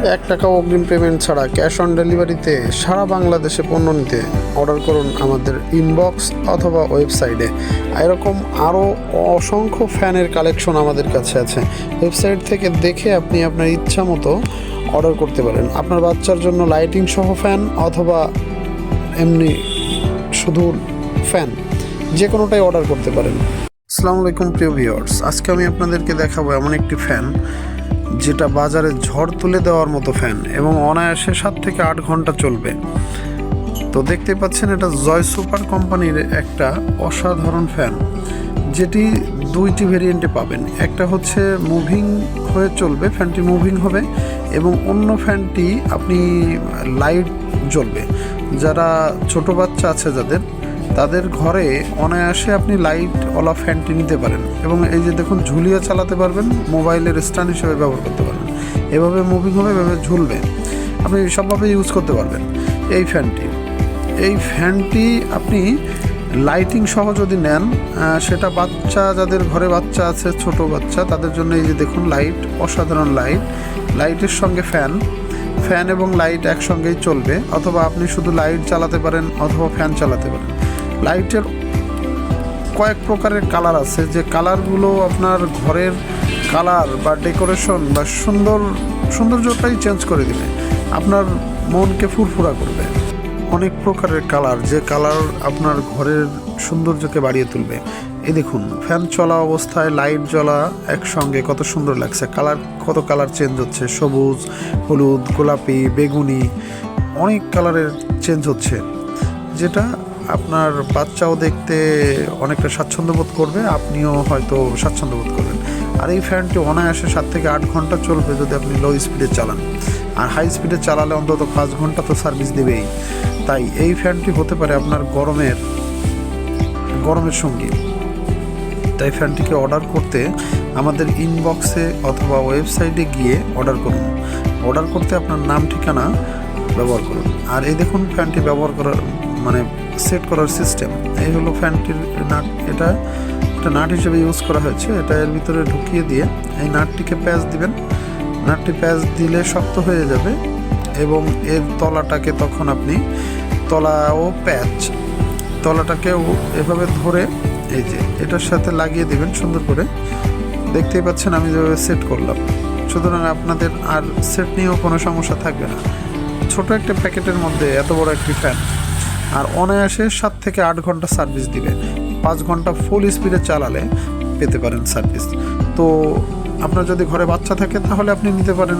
৳1 অগ্রিম পেমেন্ট ছাড়া cash on ডেলিভারিতে সারা বাংলাদেশে পণ্য নিতে অর্ডার করুন আমাদের ইনবক্স অথবা ওয়েবসাইটে। এরকম আরও অসংখ্য ফ্যানের কালেকশন আমাদের কাছে আছে। ওয়েবসাইট থেকে দেখে আপনি আপনার ইচ্ছা মতো অর্ডার করতে পারেন। আপনার বাচ্চার জন্য লাইটিং সহ ফ্যান অথবা এমনি শুধু ফ্যান, যে কোনোটাই অর্ডার করতে পারেন। আসসালামু আলাইকুম প্রিয় ভিউয়ার্স, আজকে আমি আপনাদেরকে দেখাবো এমন একটি ফ্যান যেটা বাজারে ঝড় তুলে দেওয়ার মতো ফ্যান এবং অনায়াসে 7 থেকে 8 ঘন্টা চলবে। তো দেখতে পাচ্ছেন এটা জয় সুপার কোম্পানির একটা অসাধারণ ফ্যান, যেটি দুইটি ভেরিয়েন্টে পাবেন। একটা হচ্ছে মুভিং হয়ে চলবে, ফ্যানটি মুভিং হবে, এবং অন্য ফ্যানটি আপনি লাইট জ্বলবে। যারা ছোট বাচ্চা আছে তাদের ঘরে অনায়াসে আপনি লাইটওয়ালা ফ্যানটি নিতে পারেন এবং এই যে দেখুন ঝুলিয়ে চালাতে পারবেন, মোবাইলের স্ট্যান্ড হিসেবে ব্যবহার করতে পারবেন। এভাবে মুভিং হবে, এভাবে ঝুলবে, আপনি সবভাবে ইউজ করতে পারবেন এই ফ্যানটি আপনি লাইটিং সহ যদি নেন, সেটা যাদের ঘরে বাচ্চা আছে, ছোট বাচ্চা, তাদের জন্য এই যে দেখুন লাইট, অসাধারণ লাইটের সঙ্গে ফ্যান এবং লাইট একসঙ্গেই চলবে, অথবা আপনি শুধু লাইট চালাতে পারেন অথবা ফ্যান চালাতে পারেন। লাইটের কয়েক প্রকারের কালার আছে, যে কালারগুলো আপনার ঘরের কালার বা ডেকোরেশন বা সৌন্দর্যটাই চেঞ্জ করে দেবে, আপনার মনকে ফুরফুরা করবে। অনেক প্রকারের কালার, যে কালার আপনার ঘরের সৌন্দর্যকে বাড়িয়ে তুলবে। এই দেখুন ফ্যান চলা অবস্থায় লাইট জ্বলা একসঙ্গে কত সুন্দর লাগছে। কত কালার চেঞ্জ হচ্ছে, সবুজ, হলুদ, গোলাপি, বেগুনি, অনেক কালারের চেঞ্জ হচ্ছে, যেটা আপনার বাচ্চাও দেখতে অনেকটা স্বাচ্ছন্দ্য বোধ করবে, আপনিও হয়তো স্বাচ্ছন্দ্য বোধ করবেন। আর এই ফ্যানটি অনায়াসে 7 থেকে 8 ঘন্টা চলবে যদি আপনি লো স্পিডে চালান, আর হাই স্পিডে চালালে অন্তত 5 ঘন্টা তো সার্ভিস দেবেই। তাই এই ফ্যানটি হতে পারে আপনার গরমের সঙ্গী। তাই ফ্যানটিকে অর্ডার করতে আমাদের ইনবক্সে অথবা ওয়েবসাইটে গিয়ে অর্ডার করুন। অর্ডার করতে আপনার নাম ঠিকানা ব্যবহার করুন। আর এই দেখুন ফ্যানটি ব্যবহার করার সেট করার সিস্টেম। এই হলো ফ্যানটির নাট, এটা নাট হিসেবে ইউজ করা হয়েছে। এটা এর ভিতরে ঢুকিয়ে দিয়ে এই নাটটিকে প্যাঁচ দিবেন। নাটটি প্যাঁচ দিলে শক্ত হয়ে যাবে এবং এর তলাটাকে তখন আপনি তলাটাকেও এভাবে ধরে এই যে এটার সাথে লাগিয়ে দিবেন সুন্দর করে। দেখতেই পাচ্ছেন আমি যেভাবে সেট করলাম, সুতরাং আপনাদের আর সেট নিয়েও কোনো সমস্যা থাকবে না। ছোট একটা প্যাকেটের মধ্যে এত বড় একটি ফ্যান, আর অনায়াসে 7 থেকে 8 ঘন্টা সার্ভিস দিবে। 5 ঘন্টা ফুল স্পিডে চালালে পেতে পারেন সার্ভিস। তো আপনার যদি ঘরে বাচ্চা থাকে তাহলে আপনি নিতে পারেন